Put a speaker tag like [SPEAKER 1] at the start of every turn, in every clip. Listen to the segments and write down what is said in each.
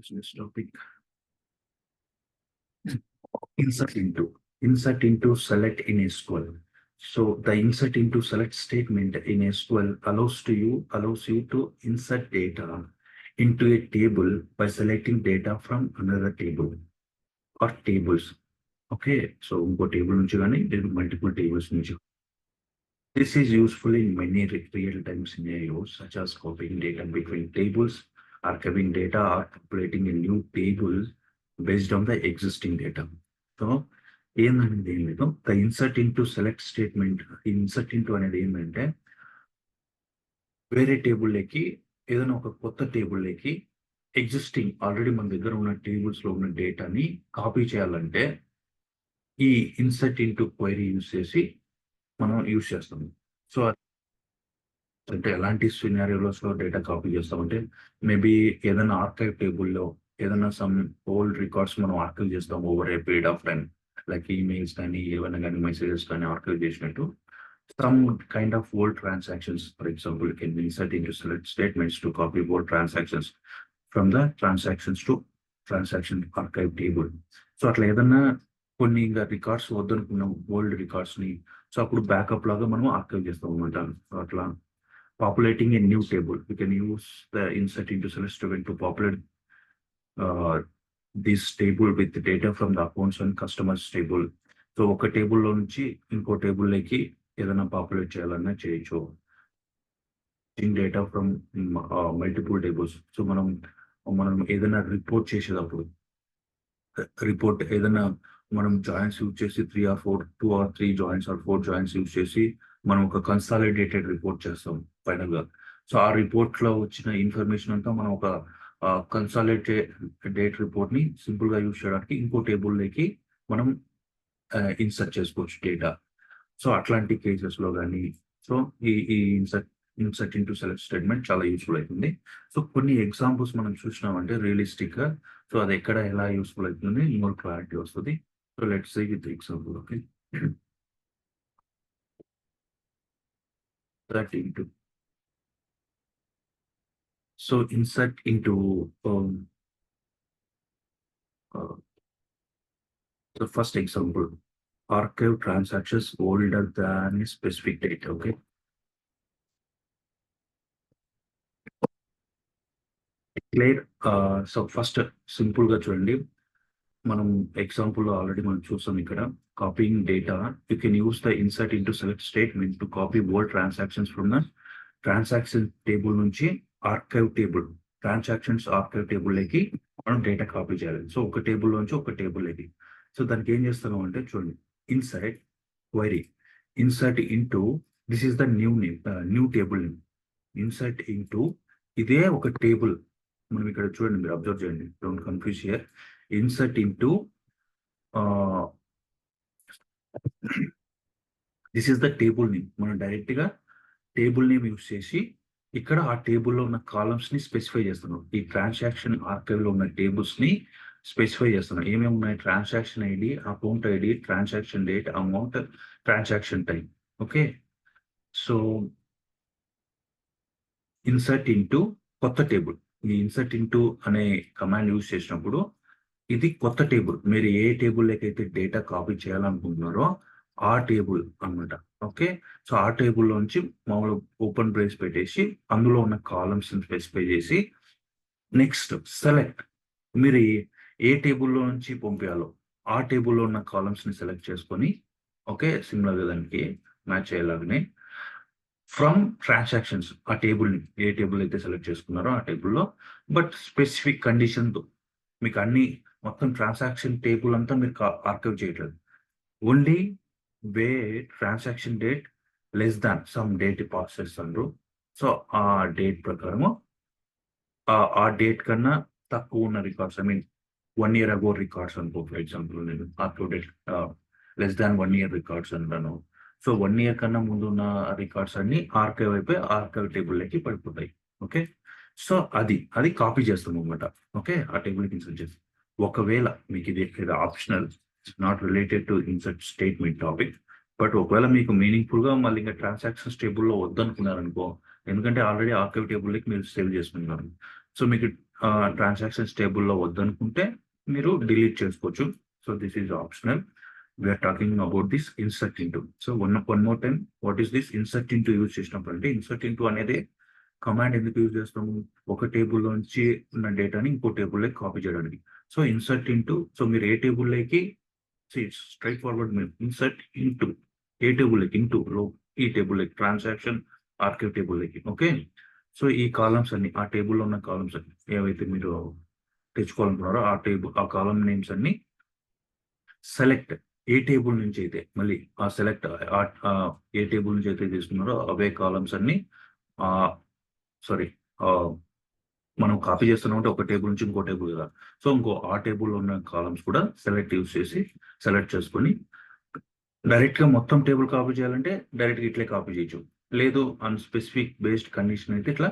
[SPEAKER 1] This topic. Insert into select in SQL. So the insert into select statement in SQL allows you to insert data into a table by selecting data from another table or tables. Okay, so ఇంకో table నుంచి కానీ multiple tables నుంచి. This is useful in many real-time scenarios, such as copying data between tables, archiving data, or populating a new table based on the existing data. So, ఏంటనేది ఏం లేదు, the insert into select statement, insert into అనేది ఏంటంటే వేరే టేబుల్లోకి ఏదైనా ఒక కొత్త టేబుల్లోకి existing already మన దగ్గర ఉన్న టేబుల్స్లో ఉన్న డేటాని కాపీ చేయాలంటే ఈ ఇన్సర్ట్ ఇంటూ క్వైరీ యూజ్ చేసి మనం యూజ్ చేస్తాము. సో అంటే ఎలాంటి సినారియోస్లో డేటా కాపీ చేస్తామంటే మేబీ ఏదైనా ఆర్కైవ్ టేబుల్లో ఏదైనా సమ్ ఓల్డ్ రికార్డ్స్ మనం ఆర్కైవ్ చేస్తాం over a period of time, like emails కానీ ఏమైనా కానీ మెసేజెస్ కానీ ఆర్కైవ్ చేసినట్టు some kind of old transactions. For example, you can insert into select statements to copy old transactions from the transactions to transaction archive table. So అట్లా ఏదన్నా కొన్ని ఇంకా records వద్దనుకున్నాం old రికార్డ్స్ని, so అప్పుడు బ్యాకప్ లాగా మనం archive చేస్తాం అనమాట. అట్లా పాపులేటింగ్ a new table, you can use the insert into select statement to populate this table with data from the accounts and customers table. So ఒక టేబుల్లో నుంచి ఇంకో టేబుల్లోకి ఏదైనా పాపులేట్ చేయాలన్నా చేయొచ్చు in data from multiple tables. So మనం ఏదైనా report చేసేటప్పుడు రిపోర్ట్ ఏదైనా మనం జాయింట్స్ యూజ్ చేసి 2 or 3 joints or 4 joints use చేసి మనం ఒక కన్సాలిడేటెడ్ రిపోర్ట్ చేస్తాం ఫైనల్గా. సో ఆ రిపోర్ట్లో వచ్చిన ఇన్ఫర్మేషన్ అంతా మనం ఒక కన్సాలిడేట్ రిపోర్ట్ని సింపుల్గా యూజ్ చేయడానికి ఇంకో టేబుల్లోకి మనం ఇన్సర్ట్ చేసుకోవచ్చు డేటా. సో అట్లాంటి కేసెస్లో కానీ సో ఈ ఇన్సర్ట్ ఇంటూ సెలెక్ట్ స్టేట్మెంట్ చాలా యూస్ఫుల్ అవుతుంది. సో కొన్ని ఎగ్జాంపుల్స్ మనం చూసినామంటే రియలిస్టిక్గా, సో అది ఎక్కడ ఎలా యూస్ఫుల్ అవుతుంది మోర్ క్లారిటీ వస్తుంది. So let's see with example. Okay, that into so insert into the first example, archive transactions older than a specific date. Okay, clear. So first సింపుల్గా చూడండి, మనం ఎగ్జాంపుల్లో ఆల్రెడీ మనం చూసాం ఇక్కడ copying data. You can use the insert into select statement to copy old transactions from the transaction table నుంచి archive table, transactions archive టేబుల్లోకి మనం data copy చేయాలి. So ఒక టేబుల్ నుంచి ఒక టేబుల్లోకి. సో దానికి ఏం చేస్తాము అంటే చూడండి, insert query, insert into this is the new table name, insert into ఇదే ఒక టేబుల్. మనం ఇక్కడ చూడండి, మీరు అబ్జర్వ్ చేయండి, don't confuse here. Insert into this is the table name. మనం డైరెక్ట్గా టేబుల్ నేమ్ యూస్ చేసి ఇక్కడ ఆ టేబుల్లో ఉన్న కాలమ్స్ని స్పెసిఫై చేస్తున్నాం. ఈ ట్రాన్సాక్షన్ ఆర్కైవ్లో ఉన్న టేబుల్స్ని స్పెసిఫై చేస్తున్నాం. ఏమేమి ఉన్నాయి? Transaction ID, account ID, transaction date, amount, transaction time. Okay, so insert into కొత్త టేబుల్. ఈ ఇన్సర్ట్ ఇంటూ అనే కమాండ్ యూజ్ చేసినప్పుడు ఇది కొత్త టేబుల్, మీరు ఏ టేబుల్లోకి అయితే డేటా కాపీ చేయాలనుకుంటున్నారో ఆ టేబుల్ అనమాట. ఓకే, సో ఆ టేబుల్లోంచి మామూలు ఓపెన్ బ్రేస్ పెట్టేసి అందులో ఉన్న కాలమ్స్ని స్పెసిఫై చేసి నెక్స్ట్ సెలెక్ట్, మీరు ఏ టేబుల్లో నుంచి పంపించాలో ఆ టేబుల్లో ఉన్న కాలమ్స్ని సెలెక్ట్ చేసుకొని, ఓకే, సిమిలర్గా దానికి మ్యాచ్ అయ్యేలాగానే ఫ్రమ్ ట్రాన్సాక్షన్స్ ఆ టేబుల్ని ఏ టేబుల్ అయితే సెలెక్ట్ చేసుకున్నారో ఆ టేబుల్లో, బట్ స్పెసిఫిక్ కండిషన్తో. మీకు అన్ని మొత్తం ట్రాన్సాక్షన్ టేబుల్ అంతా మీరు ఆర్కైవ్ చేయట్లేదు, only way transaction date less than some date pass చేస్తారు. సో ఆ డేట్ ప్రకారము ఆ డేట్ కన్నా తక్కువ ఉన్న records, I mean 1 year ago records అనుకో, ఫర్ ఎగ్జాంపుల్ నేను archive date less than 1 year records అంటాను. సో 1 year కన్నా ముందు ఉన్న రికార్డ్స్ అన్ని ఆర్కైవ్ అయిపోయి ఆర్కైవ్ టేబుల్లోకి పడిపోతాయి. ఓకే, సో అది కాపీ చేస్తాం అనమాట. ఓకే, ఆ టేబుల్కి ఇన్సర్ట్ చేస్తాం. ఒకవేళ మీకు ఇది optional, not related to insert statement topic, but ఒకవేళ మీకు మీనింగ్ఫుల్గా మళ్ళీ ఇంకా ట్రాన్సాక్షన్స్ టేబుల్లో వద్దనుకున్నారనుకో, ఎందుకంటే ఆల్రెడీ ఆర్కైవ్ టేబుల్లోకి మీరు సేవ్ చేసుకున్నారు. సో మీకు ట్రాన్సాక్షన్స్ టేబుల్లో వద్దనుకుంటే మీరు డిలీట్ చేసుకోవచ్చు. So this is optional. We're talking about this insert into. So one more time, what is this insert into use చేసినప్పుడు అంటే, ఇన్సర్ట్ ఇంటూ అనేది కమాండ్ ఎందుకు యూజ్ చేస్తాము? ఒక టేబుల్ నుంచి ఉన్న డేటాని ఇంకో టేబుల్లోకి కాపీ చేయడానికి. సో ఇన్సర్ట్ ఇంటూ, సో మీరు ఏ టేబుల్లోకి స్ట్రైట్ ఫార్వర్డ్ మీరు ఇన్సర్ట్ ఇంటూ ఏ టేబుల్లోకి ఇంటూ లో ఈ టేబుల్లోకి ట్రాన్సాక్షన్ ఆర్కైవ్ టేబుల్లోకి. ఓకే, సో ఈ కాలమ్స్ అన్ని ఆ టేబుల్లో ఉన్న కాలమ్స్ అన్ని ఏవైతే మీరు తెచ్చుకోవాలనుకున్నారో ఆ కాలమ్ నేమ్స్ అన్ని సెలెక్ట్ ఏ టేబుల్ నుంచి అయితే మళ్ళీ ఆ సెలెక్ట్ ఏ టేబుల్ నుంచి అయితే తీసుకున్నారో అవే కాలమ్స్ అన్ని సారీ మనం కాపీ చేస్తున్నామంటే ఒక టేబుల్ నుంచి ఇంకో టేబుల్ కదా. సో ఇంకో ఆ టేబుల్లో ఉన్న కాలమ్స్ కూడా యూజ్ చేసి సెలెక్ట్ చేసుకొని డైరెక్ట్ గా మొత్తం టేబుల్ కాపీ చేయాలంటే డైరెక్ట్ గా ఇట్లే కాపీ చేయొచ్చు. లేదు స్పెసిఫిక్ బేస్డ్ కండిషన్ అయితే ఇట్లా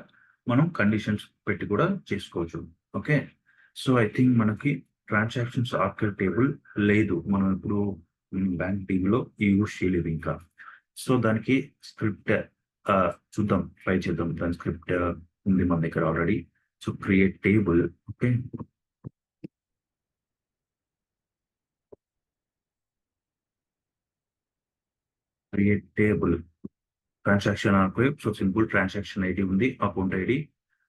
[SPEAKER 1] మనం కండిషన్స్ పెట్టి కూడా చేసుకోవచ్చు. ఓకే, సో ఐ థింక్ మనకి ట్రాన్సాక్షన్స్ ఆర్కైవ్ టేబుల్ లేదు, మనం ఇప్పుడు బ్యాంక్ టీవీలో యూజ్ చేయలేదు ఇంకా. సో దానికి స్క్రిప్ట్ చూద్దాం, ట్రై చేద్దాం. దాని స్క్రిప్ట్ ఉంది మన దగ్గర already. So create table. Okay, create table transaction archive. So simple transaction ID ఉంది, account ID,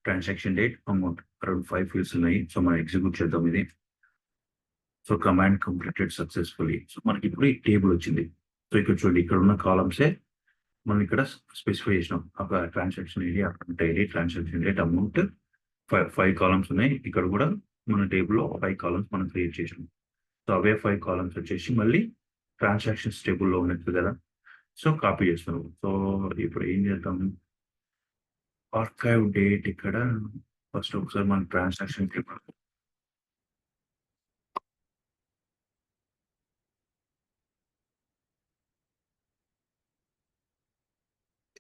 [SPEAKER 1] transaction date, amount, around 5 fields ఉన్నాయి. సో మనం ఎగ్జిక్యూట్ చేద్దాం ఇది. So command completed successfully. So మనకి ఇప్పుడు ఈ టేబుల్ వచ్చింది. సో ఇక్కడ చూడండి, ఇక్కడ ఉన్న కాలమ్సే మనం ఇక్కడ స్పెసిఫై చేసినాం. ఒక transaction ID, account ID, transaction date, amount, 5 columns ఉన్నాయి. ఇక్కడ కూడా మన టేబుల్లో 5 కాలమ్స్ మనం క్రియేట్ చేసినాం. సో అవే 5 కాలమ్స్ వచ్చేసి మళ్ళీ ట్రాన్సాక్షన్స్ టేబుల్లో ఉన్నట్టు కదా. సో కాపీ చేస్తున్నాం. సో ఇప్పుడు ఏం చేద్దాం, ఆర్కైవ్ డేట్ ఇక్కడ ఫస్ట్ ఒకసారి మన ట్రాన్సాక్షన్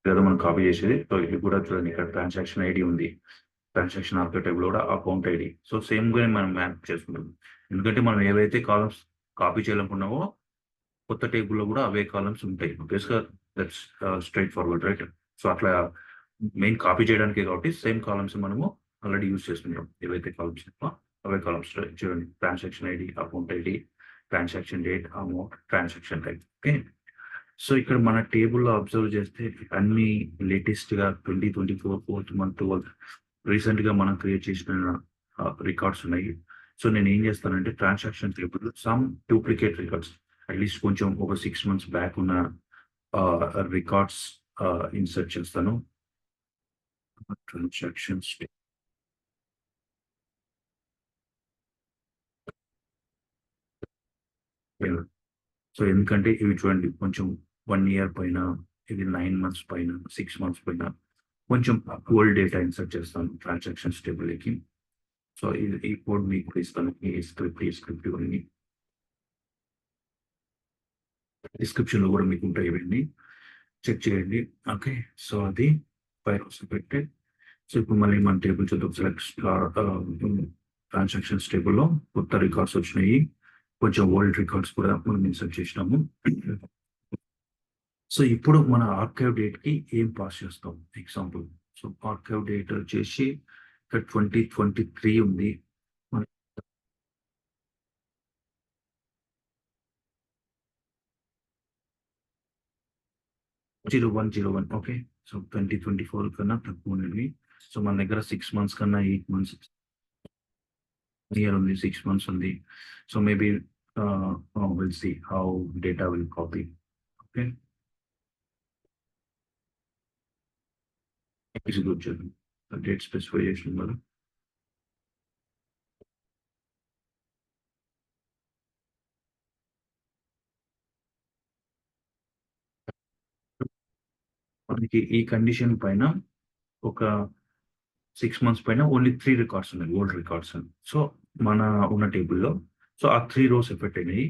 [SPEAKER 1] లేదా మనం కాపీ చేసేది. సో ఇది కూడా చూడండి, ఇక్కడ ట్రాన్సాక్షన్ ఐడి ఉంది, ట్రాన్సాక్షన్ ఆర్కైవ్ టేబుల్ కూడా అకౌంట్ ఐడి. సో సేమ్ గా మనం మ్యాప్ చేసుకుంటాం, ఎందుకంటే మనం ఏవైతే కాలమ్స్ కాపీ చేయాలనుకున్నామో కొత్త టేబుల్లో కూడా అవే కాలమ్స్ ఉంటాయి. బేస్గా that's straightforward, right? So అట్లా మెయిన్ కాపీ చేయడానికి కాబట్టి సేమ్ కాలమ్స్ మనము ఆల్రెడీ యూజ్ చేస్తుంటాం. ఏవైతే కాలమ్స్ అవే కాలమ్స్ చూడండి, transaction ID, account ID, transaction date, amount, transaction type. Okay, so ఇక్కడ మన టేబుల్లో అబ్జర్వ్ చేస్తే అన్ని లేటెస్ట్ గా 2024 4th month 12 రీసెంట్ గా మనం క్రియేట్ చేసిన రికార్డ్స్ ఉన్నాయి. సో నేను ఏం చేస్తానంటే transaction table some duplicate records, at least కొంచెం ఒక 6 months బ్యాక్ ఉన్న రికార్డ్స్ ఇన్సర్ట్ చేస్తాను. ట్రాన్సాక్షన్స్ సో ఎందుకంటే ఇవి చూడండి, కొంచెం 1 year పైన, ఇది 9 months పైన, 6 months పైన కొంచెం ఓల్డ్ డేటా ఇన్సర్ట్ చేస్తాను ట్రాన్సాక్షన్స్ టేబుల్కి. సో ఈ కోడ్ మీకు ఇస్తాను, ఈ స్క్రిప్ట్ ఇవన్నీ డిస్క్రిప్షన్ లో కూడా మీకు ఉంటాయి, ఇవన్నీ చెక్ చేయండి. ఓకే, సో అది 5 rows పెట్టి, సో ఇప్పుడు మళ్ళీ మన టేబుల్ చూద్దాం. సెలెక్ట్ ట్రాన్సాక్షన్స్ టేబుల్లో కొత్త రికార్డ్స్ వచ్చినాయి, కొంచెం ఓల్డ్ రికార్డ్స్ కూడా మనం ఇన్సర్ట్ చేసినాము. సో ఇప్పుడు మన ఆర్కైవ్ డేట్ కి ఏం పాస్ చేస్తాం ఎగ్జాంపుల్. సో ఆర్కైవ్ డేట్ వచ్చేసి ఇక్కడ 2023 ఉంది. 0101. ఓకే, సో 2024 కన్నా తక్కువ ఉన్నవి. సో మన దగ్గర 6 months కన్నా 8 months ఇయర్ ఉంది, 6 months ఉంది. So maybe will see how data will copy. Okay, execute చేద్దాం. డేట్ స్పెసిఫై చేసిన వల్ల మనకి ఈ కండిషన్ పైన ఒక 6 months పైన ఓన్లీ 3 రికార్డ్స్ ఉన్నాయి, ఓల్డ్ రికార్డ్స్. సో మన ఉన్న టేబుల్లో సో ఆ 3 rows ఎఫెక్ట్ అయినాయి.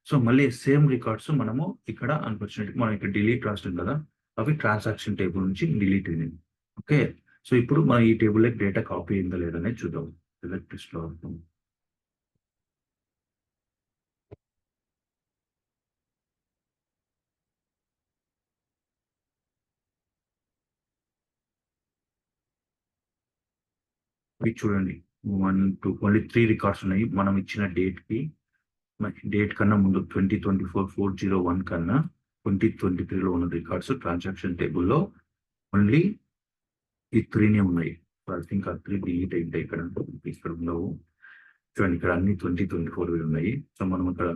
[SPEAKER 1] సో మళ్ళీ సేమ్ రికార్డ్స్ మనము ఇక్కడ అన్ఫార్చునేట్ మనం ఇక్కడ డిలీట్ రాస్తుంది కదా, అవి ట్రాన్సాక్షన్ టేబుల్ నుంచి డిలీట్ అయినాయి. ఓకే, సో ఇప్పుడు మనం ఈ టేబుల్ డేటా కాపీ అయిందా లేదనేది చూద్దాం. సెలెక్ట్ లో ఇది చూడండి, 1 2 ఓన్లీ 3 రికార్డ్స్ ఉన్నాయి. మనం ఇచ్చిన డేట్ కన్నా ముందు 2024-401 కన్నా 2023లో ఉన్న రికార్డ్స్ ట్రాన్సాక్షన్ టేబుల్లో ఓన్లీ ఈ 3నే ఉన్నాయి. ఐ థింక్ ఆ 3 డిలీట్ అయింటాయి. ఇక్కడ ఉండవు. చూడండి, ఇక్కడ అన్ని 2024 ఉన్నాయి. సో మనం ఇక్కడ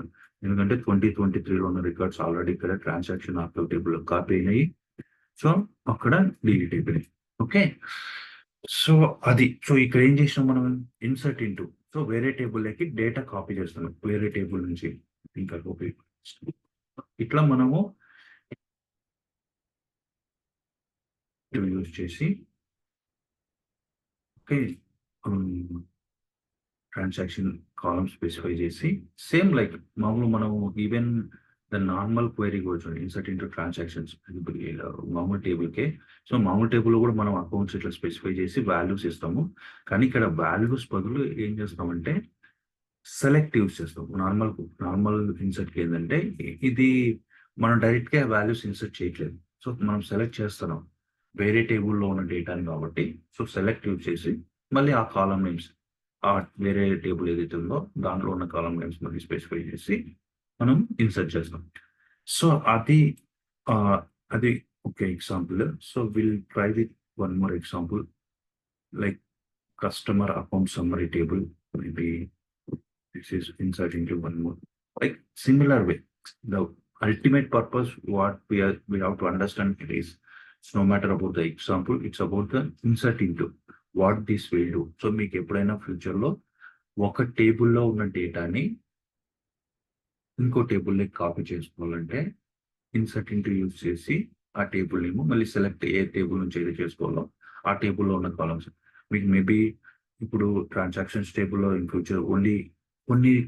[SPEAKER 1] ఎందుకంటే 2023లో ఉన్న రికార్డ్స్ ఆల్రెడీ ఇక్కడ ట్రాన్సాక్షన్ ఆఫ్టర్ టేబుల్లో కాపీ అయినాయి. సో అక్కడ డిలీట్ అయిపోయినాయి. ఓకే, సో అది. సో ఇక్కడ ఏం చేసినాం మనం, ఇన్సర్ట్ ఇంటూ. సో వేరే టేబుల్లోకి డేటా కాపీ చేస్తున్నాం, వేరే టేబుల్ నుంచి ఇంకా కాపీ. ఇట్లా మనము యూజ్ చేసి ఓకే ట్రాన్సాక్షన్ కాలమ్ స్పెసిఫై చేసి సేమ్ లైక్ మామూలు మనం ఈవెన్ ద నార్మల్ క్వైరీ కూడా చూడండి, ఇన్సర్ట్ ఇంటూ ట్రాన్సాక్షన్స్ మామూలు టేబుల్కే. సో మామూలు టేబుల్లో కూడా మనం అకౌంట్స్ ఇట్లా స్పెసిఫై చేసి వాల్యూస్ ఇస్తాము. కానీ ఇక్కడ వాల్యూస్ బదులు ఏం చేస్తామంటే సెలెక్ట్ యూస్ చేస్తాం. నార్మల్ ఇన్సర్ట్కి ఏంటంటే ఇది మనం డైరెక్ట్గా వాల్యూస్ ఇన్సర్ట్ చేయట్లేదు. సో మనం సెలెక్ట్ చేస్తున్నాం వేరే టేబుల్లో ఉన్న డేటాని కాబట్టి. సో సెలెక్ట్ యూజ్ చేసి మళ్ళీ ఆ కాలమ్ నేమ్స్ ఆ వేరే టేబుల్ ఏదైతే ఉందో దాంట్లో ఉన్న కాలమ్ నేమ్స్ మళ్ళీ స్పెసిఫై చేసి మనం ఇన్సర్ట్ చేస్తాం. సో అది ఒక example. So will try with one more example like customer account summary table. Maybe this is insert into one more like similar way. The ultimate purpose what we have to understand it is, it's no matter about the example, it's about the insert into what this will do. So మీకు ఎప్పుడైనా ఫ్యూచర్లో ఒక టేబుల్లో ఉన్న డేటాని ఇంకో టేబుల్లోకి copy చేసుకోవాలంటే ఇన్సర్ట్ ఇంటూ యూజ్ చేసి ఆ టేబుల్ నేమ్ మళ్ళీ సెలెక్ట్ ఏ టేబుల్ నుంచి ఏది చేసుకోవాలో ఆ టేబుల్లో ఉన్న కాలమ్స్. మీకు మేబీ ఇప్పుడు ట్రాన్సాక్షన్స్ టేబుల్లో ఇన్ ఫ్యూచర్ ఓన్లీ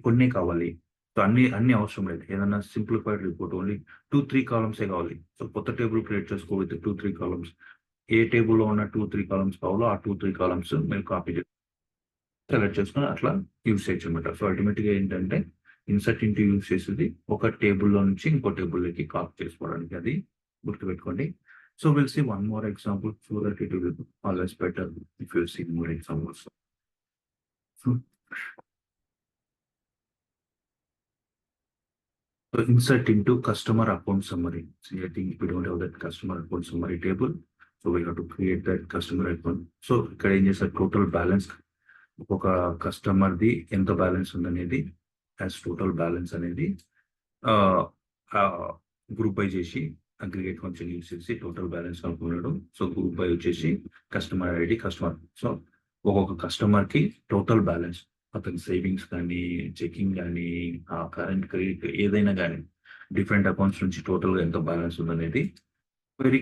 [SPEAKER 1] కొన్ని కావాలి. సో అన్ని అవసరం లేదు. ఏదైనా సింప్లిఫైడ్ రిపోర్ట్ ఓన్లీ 2-3 కాలమ్సే కావాలి. సో కొత్త టేబుల్ క్రియేట్ చేసుకో విత్ 2-3 కాలమ్స్. ఏ టేబుల్లో ఉన్న 2-3 కాలమ్స్ కావాలో ఆ 2-3 కాలమ్స్ మీరు కాపీ సెలెక్ట్ చేసుకొని అట్లా యూజ్ చేయొచ్చు అనమాట. సో అల్టిమేట్గా ఏంటంటే ఇన్సర్ట్ ఇంటూ యూజ్ చేసేది ఒక టేబుల్లో నుంచి ఇంకో టేబుల్లోకి కాపీ చేసుకోవడానికి. అది గుర్తుపెట్టుకోండి. So will see one more example so that it will always better if you see more examples. So insert into customer account summary. So I think we don't have that customer account summary table. So we have to create that customer account. So ఇక్కడ ఏం చేస్తారు, total balance ఒక కస్టమర్ది ఎంత balance ఉందనేది as total balance అనేది group by చేసి aggregate function use చేసి total balance కనుక్కున్నాడు. సో గ్రూప్ బై వచ్చేసి కస్టమర్ ఐడి కస్టమర్. సో ఒక్కొక్క కస్టమర్కి టోటల్ బ్యాలెన్స్, అతని సేవింగ్స్ కానీ చెకింగ్ కానీ కరెంట్ క్రెడిట్ ఏదైనా కానీ డిఫరెంట్ అకౌంట్స్ నుంచి టోటల్గా ఎంత బ్యాలెన్స్ ఉందనేది వెరీ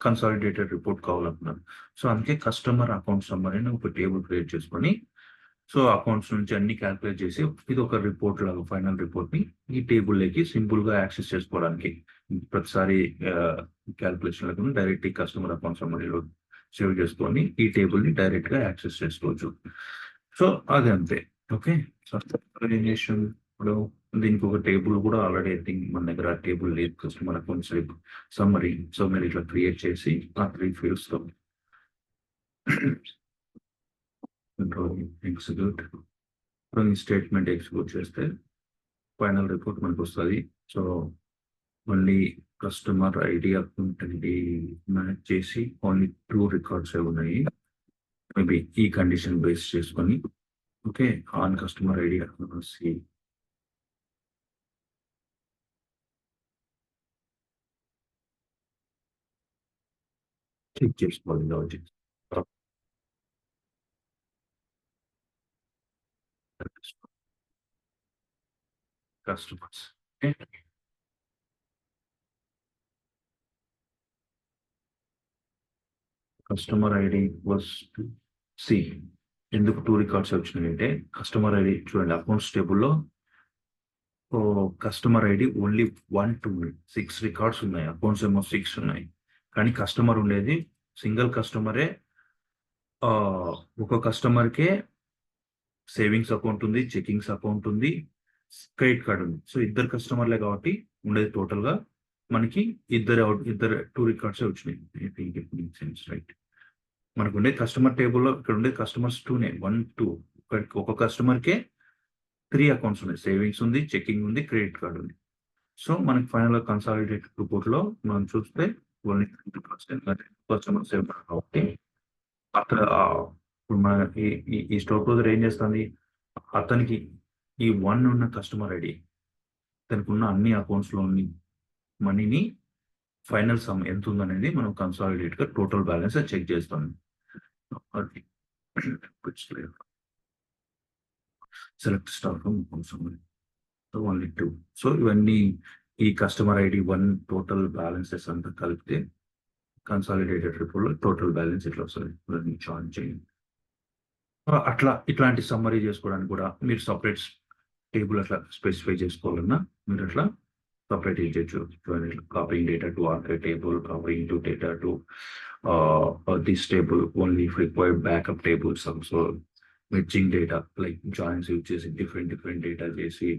[SPEAKER 1] కన్సాలిడేటెడ్ రిపోర్ట్ కావాలనుకున్నాను. సో అందుకే కస్టమర్ అకౌంట్ సమ్మరీ అని ఒక టేబుల్ క్రియేట్ చేసుకొని సో అకౌంట్స్ నుంచి అన్ని క్యాల్కులేట్ చేసి ఇది ఒక రిపోర్ట్ లాగా ఫైనల్ రిపోర్ట్ని ఈ టేబుల్లోకి సింపుల్గా యాక్సెస్ చేసుకోవడానికి ప్రతిసారి క్యాల్కులేషన్ లేకుండా డైరెక్ట్ కస్టమర్ అకౌంట్ సమ్మరీలో సేవ్ చేసుకొని ఈ టేబుల్ని డైరెక్ట్గా యాక్సెస్ చేసుకోవచ్చు. సో అది అంతే. ఓకే, సో ఏం చేసాం ఇప్పుడు దీనికి ఒక టేబుల్ కూడా ఆల్రెడీ ఐ థింక్ మన దగ్గర ఆ టేబుల్ లేదు, కస్టమర్ అకౌంట్ సమ్మరీ. సో మీరు ఇట్లా క్రియేట్ చేసి ఆ 3 ఫీల్డ్స్తో ఎగ్జిక్యూట్ స్టేట్మెంట్ ఎగ్జిక్యూట్ చేస్తే ఫైనల్ రిపోర్ట్ మనకు వస్తుంది. సో మళ్ళీ కస్టమర్ ఐడి అకౌంట్ అనేది మ్యాచ్ చేసి ఓన్లీ 2 రికార్డ్స్ ఉన్నాయి మేబీ ఈ కండిషన్ బేస్ చేసుకొని. Okay, on customer ID check చేసుకోవాలి logic customers. Customer ID was C. ఎందుకు 2 రికార్డ్స్ వచ్చినాయంటే కస్టమర్ ఐడి చూడండి, అకౌంట్స్ టేబుల్లో కస్టమర్ ఐడి ఓన్లీ 1 2 6 రికార్డ్స్ ఉన్నాయి, అకౌంట్స్ ఏమో 6 ఉన్నాయి. కానీ కస్టమర్ ఉండేది సింగిల్ కస్టమరే. ఒక కస్టమర్కే సేవింగ్స్ అకౌంట్ ఉంది, చెకింగ్స్ అకౌంట్ ఉంది, క్రెడిట్ కార్డ్ ఉంది. సో ఇద్దరు కస్టమర్లే కాబట్టి ఉండేది టోటల్గా మనకి ఇద్దరు 2 రికార్డ్సే వచ్చినాయి. రైట్, మనకు ఉండే కస్టమర్ టేబుల్లో ఇక్కడ ఉండే కస్టమర్స్ 2నే 1 2 ఒక కస్టమర్కే 3 అకౌంట్స్ ఉన్నాయి. సేవింగ్స్ ఉంది, చెకింగ్ ఉంది, క్రెడిట్ కార్డ్ ఉంది. సో మనకి ఫైనల్‌గా కన్సాలిడేటెడ్ రిపోర్ట్‌లో మనం చూస్తే ఓన్లీ 20% కస్టమర్స్ ఉన్నారు కాబట్టి అక్కడ ఇప్పుడు మన ఈ ఈ ఈ స్టోర్ క్లోజర్ ఏం చేస్తుంది? అతనికి ఈ 1 ఉన్న కస్టమర్ ఐడి తనకున్న అన్ని అకౌంట్స్‌లోని మనీని ఫైనల్ సమ్ ఎంతుందనేది మనం కన్సాలిడేట్‌గా టోటల్ బ్యాలెన్స్ చెక్ చేస్తాం. అది select star from account summary. So only 2. So ఇవన్నీ ఈ కస్టమర్ ఐడి 1 టోటల్ బ్యాలెన్సెస్ అంతా కలిపితే కన్సాలిడేటెడ్ రిపోర్ట్‌లో టోటల్ బ్యాలెన్స్ ఇట్లా వస్తది. ఇవన్నీ చార్ట్ చేయండి. అట్లా ఇట్లాంటి సమ్మరీ చేసుకోవడానికి కూడా మీరు సెపరేట్ టేబుల్ అట్లా స్పెసిఫై చేసుకోవాలన్నా మీరు అట్లా సెపరేట్ చేయొచ్చు. Copying data to archive table, copying to data to this table only if required backup tables also merging data like joins use చేసి డిఫరెంట్ డేటా చేసి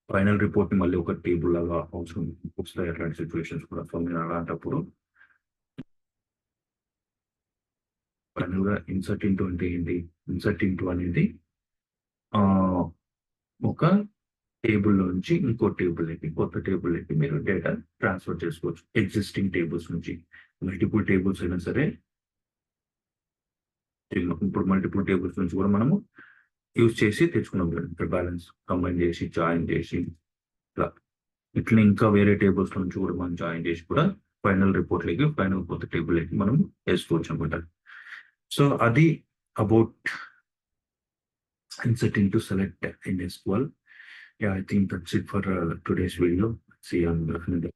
[SPEAKER 1] ఫైనల్ రిపోర్ట్ ని మళ్ళీ ఒక టేబుల్ లాగా అవసరం వస్తాయి. అట్లాంటి సిచ్యువేషన్స్ కూడా. సో మీరు అలాంటప్పుడు ఫైనల్ గా ఇన్సర్ట్ ఇంటూ అంటే ఏంటి? ఇన్సర్ట్ ఇంటూ అనేది ఒక టేబుల్ నుంచి ఇంకో టేబుల్‌కి, కొత్త టేబుల్‌కి మీరు డేటా ట్రాన్స్‌ఫర్ చేసుకోవచ్చు. ఎగ్జిస్టింగ్ టేబుల్స్ నుంచి. మల్టిపుల్ టేబుల్స్ అయినా సరే ఇప్పుడు మల్టిపుల్ టేబుల్స్ నుంచి కూడా మనము యూజ్ చేసి తెచ్చుకున్నాం. బ్యాలెన్స్ కంబైన్ చేసి, జాయిన్ చేసి ఇట్లా. ఇట్లా ఇంకా వేరే టేబుల్స్ నుంచి కూడా మనం జాయిన్ చేసి కూడా ఫైనల్ రిపోర్ట్‌లకి, ఫైనల్ కొత్త టేబుల్‌లకి మనం వేసుకోవచ్చు అన్నమాట. సో అది about inserting to select in SQL. Yeah, I think that's it for today's video. See you on the